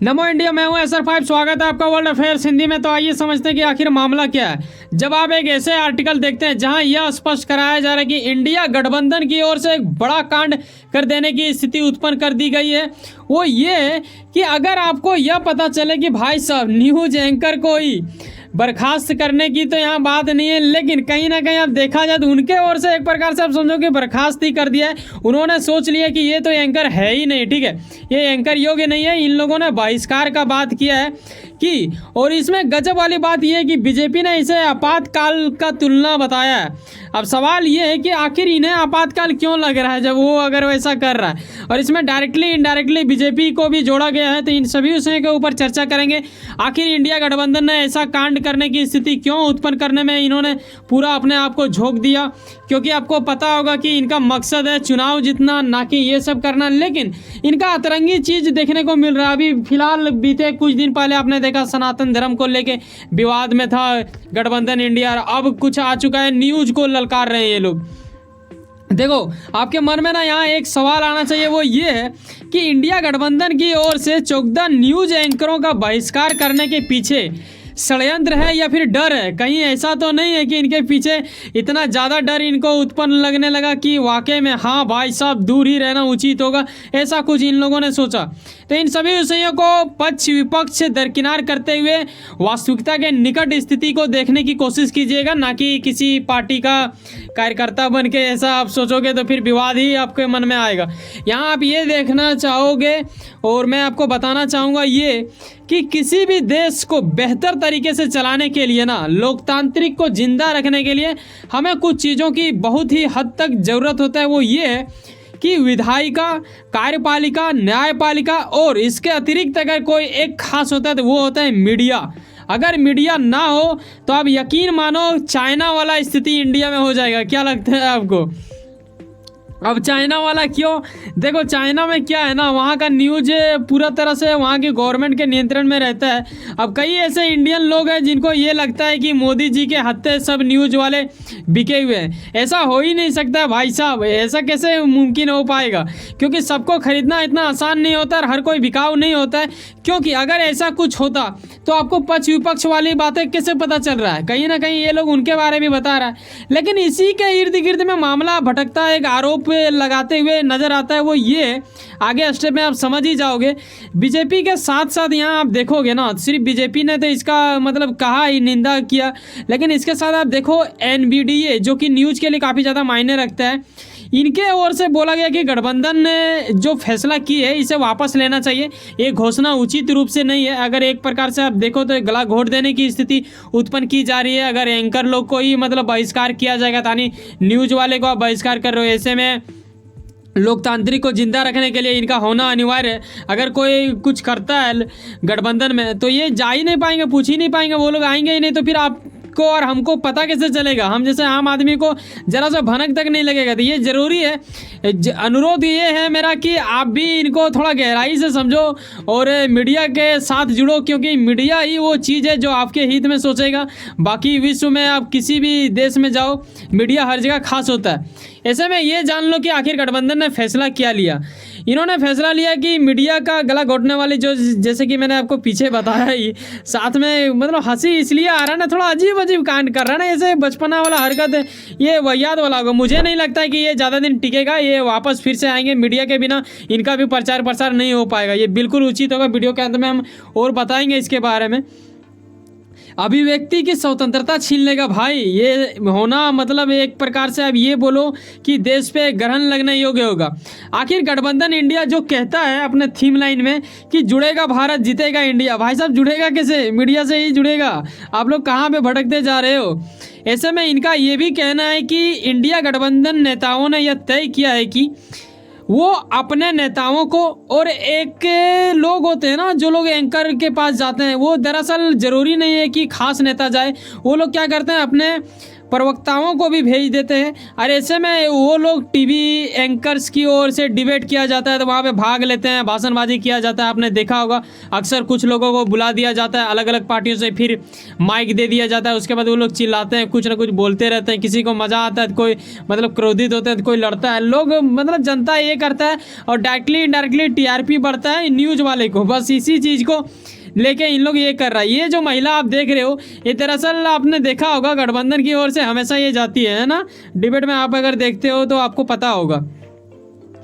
नमो India, मैं हूं SR5। स्वागत है आपका वर्ल्ड अफेयर्स हिंदी में। तो आइए समझते हैं कि आखिर मामला क्या है। जब आप एक ऐसे आर्टिकल देखते हैं जहां यह स्पष्ट कराया जा रहा है कि इंडिया गठबंधन की ओर से एक बड़ा कांड कर देने की स्थिति उत्पन्न कर दी गई है, वो ये कि अगर आपको यह पता चले कि भाई साहब न्यूज एंकर को ही बर्खास्त करने की तो यहाँ बात नहीं है, लेकिन कहीं ना कहीं आप देखा जाए तो उनके ओर से एक प्रकार से आप समझो कि बर्खास्त ही कर दिया है। उन्होंने सोच लिया कि ये तो एंकर है ही नहीं, ठीक है, ये एंकर योग्य नहीं है। इन लोगों ने बहिष्कार का बात किया है कि, और इसमें गजब वाली बात यह है कि बीजेपी ने इसे आपातकाल का तुलना बताया है। अब सवाल ये है कि आखिर इन्हें आपातकाल क्यों लग रहा है जब वो अगर वैसा कर रहा है, और इसमें डायरेक्टली इनडायरेक्टली बीजेपी को भी जोड़ा गया है। तो इन सभी विषयों के ऊपर चर्चा करेंगे। आखिर इंडिया गठबंधन ने ऐसा कांड करने की स्थिति क्यों उत्पन्न करने में इन्होंने पूरा अपने आप को झोंक दिया, क्योंकि आपको पता होगा कि इनका मकसद है चुनाव जीतना, ना कि ये सब करना। लेकिन इनका अतरंगी चीज देखने को मिल रहा है। अभी फिलहाल बीते कुछ दिन पहले आपने देखा सनातन धर्म को लेके विवाद में था गठबंधन इंडिया, अब कुछ आ चुका है न्यूज को ललकार रहे हैं ये लोग। देखो, आपके मन में ना यहाँ एक सवाल आना चाहिए, वो ये है कि इंडिया गठबंधन की ओर से चौकदा न्यूज एंकरों का बहिष्कार करने के पीछे षड्यंत्र है या फिर डर है। कहीं ऐसा तो नहीं है कि इनके पीछे इतना ज़्यादा डर इनको उत्पन्न लगने लगा कि वाकई में हाँ भाई साहब दूर ही रहना उचित होगा, ऐसा कुछ इन लोगों ने सोचा। तो इन सभी विषयों को पक्ष विपक्ष से दरकिनार करते हुए वास्तविकता के निकट स्थिति को देखने की कोशिश कीजिएगा, ना कि किसी पार्टी का कार्यकर्ता बन के ऐसा आप सोचोगे तो फिर विवाद ही आपके मन में आएगा। यहाँ आप ये देखना चाहोगे और मैं आपको बताना चाहूँगा ये कि किसी भी देश को बेहतर तरीके से चलाने के लिए ना, लोकतांत्रिक को जिंदा रखने के लिए हमें कुछ चीज़ों की बहुत ही हद तक ज़रूरत होता है। वो ये है कि विधायिका, कार्यपालिका, न्यायपालिका और इसके अतिरिक्त अगर कोई एक खास होता है तो वो होता है मीडिया। अगर मीडिया ना हो तो आप यकीन मानो चाइना वाला स्थिति इंडिया में हो जाएगा। क्या लगता है आपको? अब चाइना वाला क्यों? देखो, चाइना में क्या है ना, वहाँ का न्यूज पूरा तरह से वहाँ की गवर्नमेंट के नियंत्रण में रहता है। अब कई ऐसे इंडियन लोग हैं जिनको ये लगता है कि मोदी जी के हत्थे सब न्यूज वाले बिके हुए हैं। ऐसा हो ही नहीं सकता भाई साहब, ऐसा कैसे मुमकिन हो पाएगा? क्योंकि सबको खरीदना इतना आसान नहीं होता और हर कोई बिकाऊ नहीं होता है। क्योंकि अगर ऐसा कुछ होता तो आपको पक्ष विपक्ष वाली बातें कैसे पता चल रहा है? कहीं ना कहीं ये लोग उनके बारे में बता रहा है, लेकिन इसी के इर्द गिर्द में मामला भटकता है। एक आरोप लगाते हुए नजर आता है, वो ये आगे स्टेप में आप समझ ही जाओगे। बीजेपी के साथ साथ यहाँ आप देखोगे ना, सिर्फ बीजेपी ने तो इसका मतलब कहा ही, निंदा किया, लेकिन इसके साथ आप देखो NBDA जो कि न्यूज़ के लिए काफ़ी ज़्यादा मायने रखता है, इनके ओर से बोला गया कि गठबंधन ने जो फैसला की है इसे वापस लेना चाहिए। ये घोषणा उचित रूप से नहीं है। अगर एक प्रकार से आप देखो तो गला घोट देने की स्थिति उत्पन्न की जा रही है। अगर एंकर लोग को ही मतलब बहिष्कार किया जाएगा, यानी न्यूज़ वाले को आप बहिष्कार कर रहे हो, ऐसे में लोकतांत्रिक को जिंदा रखने के लिए इनका होना अनिवार्य है। अगर कोई कुछ करता है गठबंधन में तो ये जा ही नहीं पाएंगे, पूछ ही नहीं पाएंगे, वो लोग आएंगे ही नहीं। तो फिर आपको और हमको पता कैसे चलेगा? हम जैसे आम आदमी को जरा सा भनक तक नहीं लगेगा। तो ये ज़रूरी है, अनुरोध ये है मेरा कि आप भी इनको थोड़ा गहराई से समझो और मीडिया के साथ जुड़ो, क्योंकि मीडिया ही वो चीज़ है जो आपके हित में सोचेगा। बाकी विश्व में आप किसी भी देश में जाओ, मीडिया हर जगह खास होता है। ऐसे में ये जान लो कि आखिर गठबंधन ने फैसला क्या लिया। इन्होंने फैसला लिया कि मीडिया का गला घोटने वाली जो, जैसे कि मैंने आपको पीछे बताया ही, साथ में मतलब हंसी इसलिए आ रहा है ना, थोड़ा अजीब अजीब कांड कर रहा है ना, ऐसे बचपना वाला हरकत है, ये वाहियात वाला होगा। मुझे नहीं लगता है कि ये ज़्यादा दिन टिकेगा, ये वापस फिर से आएंगे। मीडिया के बिना इनका भी प्रचार प्रसार नहीं हो पाएगा। ये बिल्कुल उचित होगा। वीडियो के अंत में हम और बताएंगे इसके बारे में। अभिव्यक्ति की स्वतंत्रता छीनने का भाई ये होना मतलब एक प्रकार से आप ये बोलो कि देश पे ग्रहण लगने योग्य होगा। आखिर गठबंधन इंडिया जो कहता है अपने थीम लाइन में कि जुड़ेगा भारत जीतेगा इंडिया, भाई साहब जुड़ेगा कैसे? मीडिया से ही जुड़ेगा। आप लोग कहाँ पे भटकते जा रहे हो? ऐसे में इनका ये भी कहना है कि इंडिया गठबंधन नेताओं ने यह तय किया है कि वो अपने नेताओं को, और एक लोग होते हैं ना जो लोग एंकर के पास जाते हैं, वो दरअसल ज़रूरी नहीं है कि खास नेता जाए। वो लोग क्या करते हैं, अपने प्रवक्ताओं को भी भेज देते हैं। और ऐसे में वो लोग टीवी एंकर्स की ओर से डिबेट किया जाता है तो वहाँ पे भाग लेते हैं, भाषणबाजी किया जाता है। आपने देखा होगा अक्सर कुछ लोगों को बुला दिया जाता है अलग अलग पार्टियों से, फिर माइक दे दिया जाता है, उसके बाद वो लोग चिल्लाते हैं, कुछ ना कुछ बोलते रहते हैं। किसी को मज़ा आता है तो कोई मतलब क्रोधित होता है तो कोई लड़ता है। लोग मतलब जनता ये करता है और डायरेक्टली इनडायरेक्टली टीआरपी बढ़ता है न्यूज़ वाले को, बस इसी चीज़ को लेके इन लोग ये कर रहा है। ये जो महिला आप देख रहे हो ये दरअसल आपने देखा होगा गठबंधन की ओर से हमेशा ये जाती है ना डिबेट में। आप अगर देखते हो तो आपको पता होगा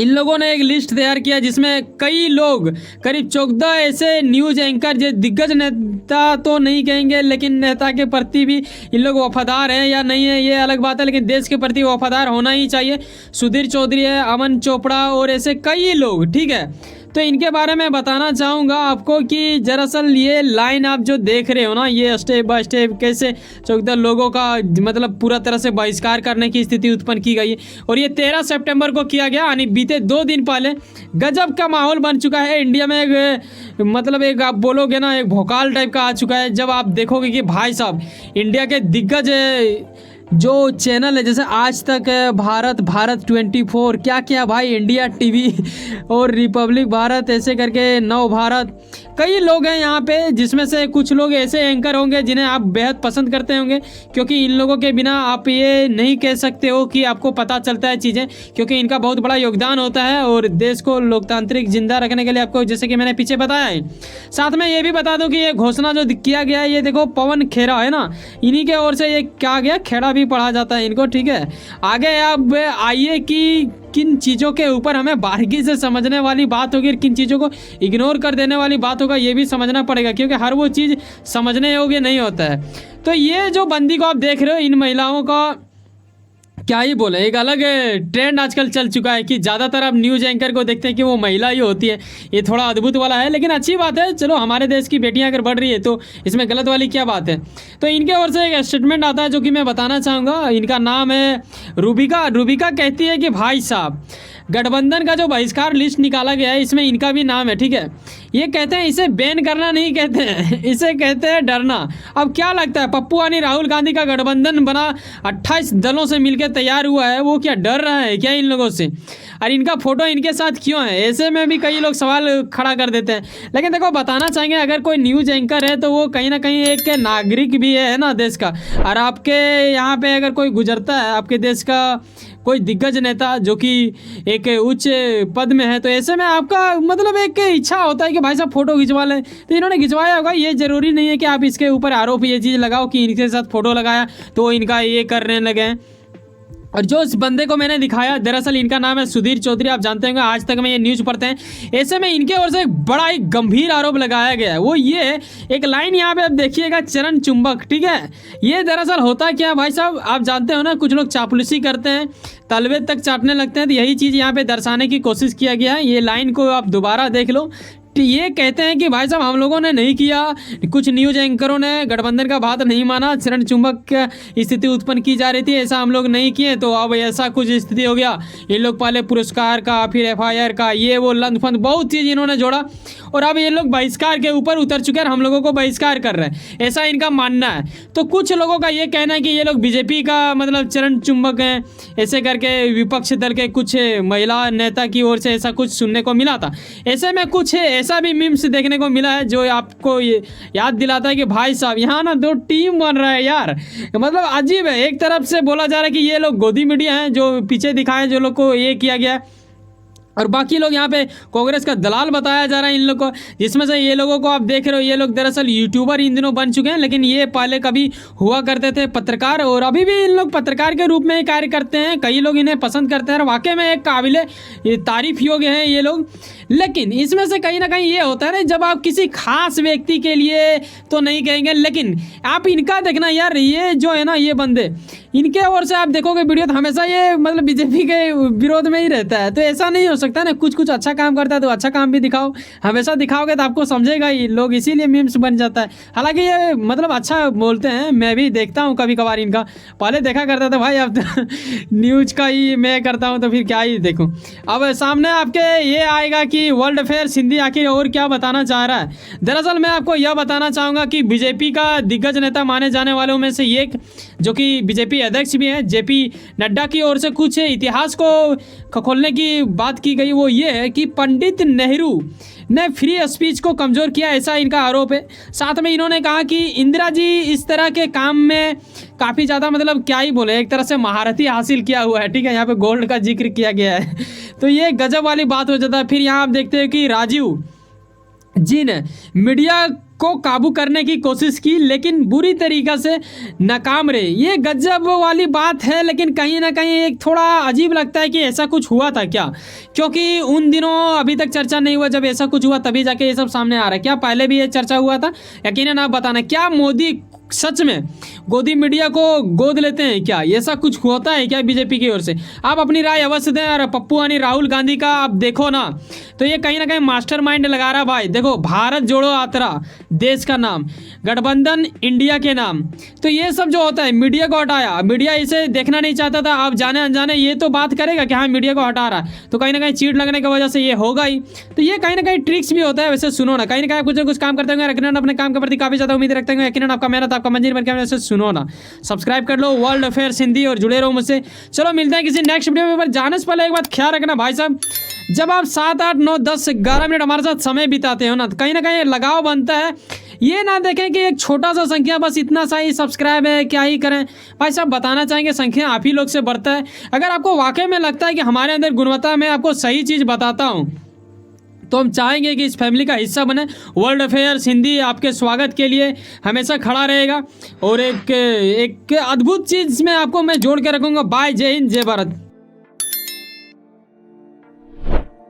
इन लोगों ने एक लिस्ट तैयार किया जिसमें कई लोग करीब 14 ऐसे न्यूज़ एंकर जो दिग्गज नेता तो नहीं कहेंगे लेकिन नेता के प्रति भी इन लोग वफादार हैं या नहीं है ये अलग बात है, लेकिन देश के प्रति वफादार होना ही चाहिए। सुधीर चौधरी है, अमन चोपड़ा और ऐसे कई लोग, ठीक है। तो इनके बारे में बताना चाहूँगा आपको कि दरअसल ये लाइन आप जो देख रहे हो ना, ये स्टेप बाय स्टेप कैसे 14 लोगों का मतलब पूरा तरह से बहिष्कार करने की स्थिति उत्पन्न की गई है। और ये 13 सितंबर को किया गया, यानी बीते 2 दिन पहले। गजब का माहौल बन चुका है इंडिया में। एक मतलब एक आप बोलोगे ना एक भौकाल टाइप का आ चुका है जब आप देखोगे कि भाई साहब इंडिया के दिग्गज जो चैनल है जैसे आज तक है, भारत 24, क्या क्या भाई, इंडिया टीवी और रिपब्लिक भारत, ऐसे करके नव भारत, कई लोग हैं यहाँ पे, जिसमें से कुछ लोग ऐसे एंकर होंगे जिन्हें आप बेहद पसंद करते होंगे, क्योंकि इन लोगों के बिना आप ये नहीं कह सकते हो कि आपको पता चलता है चीज़ें, क्योंकि इनका बहुत बड़ा योगदान होता है और देश को लोकतांत्रिक जिंदा रखने के लिए आपको, जैसे कि मैंने पीछे बताया है। साथ में ये भी बता दूं कि ये घोषणा जो किया गया है, ये देखो पवन खेड़ा है ना, इन्हीं के ओर से ये क्या गया, खेड़ा भी पढ़ा जाता है इनको, ठीक है। आगे अब आइए कि किन चीज़ों के ऊपर हमें बारीकी से समझने वाली बात होगी, किन चीज़ों को इग्नोर कर देने वाली बात होगा, ये भी समझना पड़ेगा, क्योंकि हर वो चीज़ समझने योग्य नहीं होता है। तो ये जो बंदी को आप देख रहे हो, इन महिलाओं का क्या ही बोले, एक अलग ट्रेंड आजकल चल चुका है कि ज़्यादातर आप न्यूज़ एंकर को देखते हैं कि वो महिला ही होती है। ये थोड़ा अद्भुत वाला है, लेकिन अच्छी बात है। चलो, हमारे देश की बेटियां अगर बढ़ रही है तो इसमें गलत वाली क्या बात है। तो इनके ओर से एक स्टेटमेंट आता है जो कि मैं बताना चाहूँगा। इनका नाम है रूबिका कहती है कि भाई साहब, गठबंधन का जो बहिष्कार लिस्ट निकाला गया है इसमें इनका भी नाम है, ठीक है। ये कहते हैं इसे बैन करना नहीं कहते हैं, इसे कहते हैं डरना। अब क्या लगता है, पप्पू यानी राहुल गांधी का गठबंधन बना 28 दलों से मिलकर तैयार हुआ है, वो क्या डर रहा है क्या इन लोगों से? और इनका फोटो इनके साथ क्यों है, ऐसे में भी कई लोग सवाल खड़ा कर देते हैं। लेकिन देखो, बताना चाहेंगे, अगर कोई न्यूज़ एंकर है तो वो कहीं ना कहीं एक नागरिक भी है ना देश का। और आपके यहाँ पे अगर कोई गुजरता है, आपके देश का कोई दिग्गज नेता जो कि एक उच्च पद में है, तो ऐसे में आपका मतलब एक इच्छा होता है कि भाई साहब फोटो खिंचवा लें। तो इन्होंने खिंचवाया होगा, ये ज़रूरी नहीं है कि आप इसके ऊपर आरोप ये चीज़ लगाओ कि इनके साथ फ़ोटो लगाया तो इनका ये करने लगे हैं। और जो इस बंदे को मैंने दिखाया, दरअसल इनका नाम है सुधीर चौधरी, आप जानते होंगे, आज तक में ये न्यूज़ पढ़ते हैं। ऐसे में इनके ओर से एक बड़ा ही गंभीर आरोप लगाया गया है। वो ये एक लाइन यहाँ पे आप देखिएगा, चरण चुंबक, ठीक है। ये दरअसल होता क्या है भाई साहब, आप जानते हो ना, कुछ लोग चापलूसी करते हैं, तलवे तक चाटने लगते हैं, तो यही चीज़ यहाँ पे दर्शाने की कोशिश किया गया है। ये लाइन को आप दोबारा देख लो। ये कहते हैं कि भाई साहब हम लोगों ने नहीं किया, कुछ न्यूज़ एंकरों ने गठबंधन का बात नहीं माना, चरण चुंबक की स्थिति उत्पन्न की जा रही थी, ऐसा हम लोग नहीं किए, तो अब ऐसा कुछ स्थिति हो गया। ये लोग पहले पुरस्कार का, फिर एफआईआर का, ये वो लंदफंद बहुत चीज़ इन्होंने जोड़ा, और अब ये लोग बहिष्कार के ऊपर उतर चुके हैं, हम लोगों को बहिष्कार कर रहे हैं, ऐसा इनका मानना है। तो कुछ लोगों का ये कहना है कि ये लोग बीजेपी का मतलब चरण चुंबक हैं, ऐसे करके विपक्ष दल के कुछ महिला नेता की ओर से ऐसा कुछ सुनने को मिला था। ऐसे में कुछ ऐसा भी मीम्स देखने को मिला है जो आपको ये याद दिलाता है कि भाई साहब यहाँ ना 2 टीम बन रहा है यार। मतलब अजीब है, एक तरफ से बोला जा रहा है कि ये लोग गोदी मीडिया हैं जो पीछे दिखाए, जो लोग को ये किया गया है, और बाकी लोग यहाँ पे कांग्रेस का दलाल बताया जा रहा है इन लोग को, जिसमें से ये लोगों को आप देख रहे हो, ये लोग दरअसल यूट्यूबर इन दिनों बन चुके हैं, लेकिन ये पहले कभी हुआ करते थे पत्रकार, और अभी भी इन लोग पत्रकार के रूप में ही कार्य करते हैं। कई लोग इन्हें पसंद करते हैं और वाकई में एक काबिले तारीफ योग्य हैं ये लोग। लेकिन इसमें से कहीं ना कहीं ये होता है ना, जब आप किसी खास व्यक्ति के लिए तो नहीं कहेंगे, लेकिन आप इनका देखना यार, ये जो है ना, ये बंदे, इनके ओर से आप देखोगे वीडियो तो हमेशा ये मतलब बीजेपी के विरोध में ही रहता है। तो ऐसा नहीं हो सकता ना, कुछ अच्छा काम करता है तो अच्छा काम भी दिखाओ, हमेशा दिखाओगे तो आपको समझेगा ही लोग, इसीलिए मीम्स बन जाता है। हालांकि ये मतलब अच्छा बोलते हैं, मैं भी देखता हूँ कभी कभार इनका, पहले देखा करता था भाई, अब तो न्यूज़ का ही मैं करता हूँ, तो फिर क्या ही देखूँ। अब सामने आपके ये आएगा कि कि वर्ल्ड अफेयर्स हिंदी आखिर और क्या बताना चाह रहा है। दरअसल मैं आपको यह बताना चाहूँगा कि बीजेपी का दिग्गज नेता माने जाने वालों में से एक, जो कि बीजेपी अध्यक्ष भी हैं, जेपी नड्डा की ओर से कुछ इतिहास को खोलने की बात की गई। वो ये है कि पंडित नेहरू ने फ्री स्पीच को कमज़ोर किया, ऐसा इनका आरोप है। साथ में इन्होंने कहा कि इंदिरा जी इस तरह के काम में काफ़ी ज़्यादा, मतलब क्या ही बोले, एक तरह से महारथी हासिल किया हुआ है। ठीक है, यहाँ पे गोल्ड का जिक्र किया गया है तो ये गजब वाली बात हो जाता है। फिर यहाँ आप देखते हैं कि राजीव जी ने मीडिया को काबू करने की कोशिश की, लेकिन बुरी तरीक़ा से नाकाम रहे। ये गजब वाली बात है, लेकिन कहीं ना कहीं एक थोड़ा अजीब लगता है कि ऐसा कुछ हुआ था क्या, क्योंकि उन दिनों अभी तक चर्चा नहीं हुआ। जब ऐसा कुछ हुआ तभी जाके ये सब सामने आ रहा है। क्या पहले भी ये चर्चा हुआ था? यकीनन आप बताना, क्या मोदी सच में गोदी मीडिया को गोद लेते हैं क्या? ऐसा कुछ होता है क्या बीजेपी की ओर से? आप अपनी राय अवश्य दें। और पप्पू यानी राहुल गांधी का आप देखो ना, तो ये कहीं ना कहीं मास्टरमाइंड लगा रहा भाई। देखो, भारत जोड़ो यात्रा देश का नाम, गठबंधन इंडिया के नाम, तो ये सब जो होता है मीडिया को हटाया। मीडिया इसे देखना नहीं चाहता था, अब जाने अनजाने ये तो बात करेगा कि हाँ मीडिया को हटा रहा है, तो कहीं ना कहीं चीट लगने की वजह से ये होगा ही। तो ये कहीं ना कहीं ट्रिक्स भी होता है। वैसे सुनो ना, कहीं ना कहीं कुछ ना कुछ काम करते होंगे, यकीनन अपने काम के प्रति काफ़ी ज़्यादा उम्मीद रखते होंगे। यकीनन आपका मेहनत, आपका मंजिल बन के वैसे सुनो ना, सब्सक्राइब कर लो वर्ल्ड अफेयर्स हिंदी और जुड़े रहो मुझसे। चलो मिलते हैं किसी नेक्स्ट वीडियो में। जाने से पहले एक बात ख्याल रखना भाई साहब, जब आप 7, 8, 9, 10, 11 मिनट हमारे साथ समय बिताते हो ना, तो कहीं ना कहीं लगाव बनता है। ये ना देखें कि एक छोटा सा संख्या, बस इतना सा ही सब्सक्राइब है, क्या ही करें भाई साहब। बताना चाहेंगे संख्या आप ही लोग से बढ़ता है। अगर आपको वाकई में लगता है कि हमारे अंदर गुणवत्ता में आपको सही चीज़ बताता हूँ, तो हम चाहेंगे कि इस फैमिली का हिस्सा बने। वर्ल्ड अफेयर्स हिंदी आपके स्वागत के लिए हमेशा खड़ा रहेगा और एक अद्भुत चीज़ में आपको मैं जोड़ के रखूँगा। बाय, जय हिंद, जय भारत।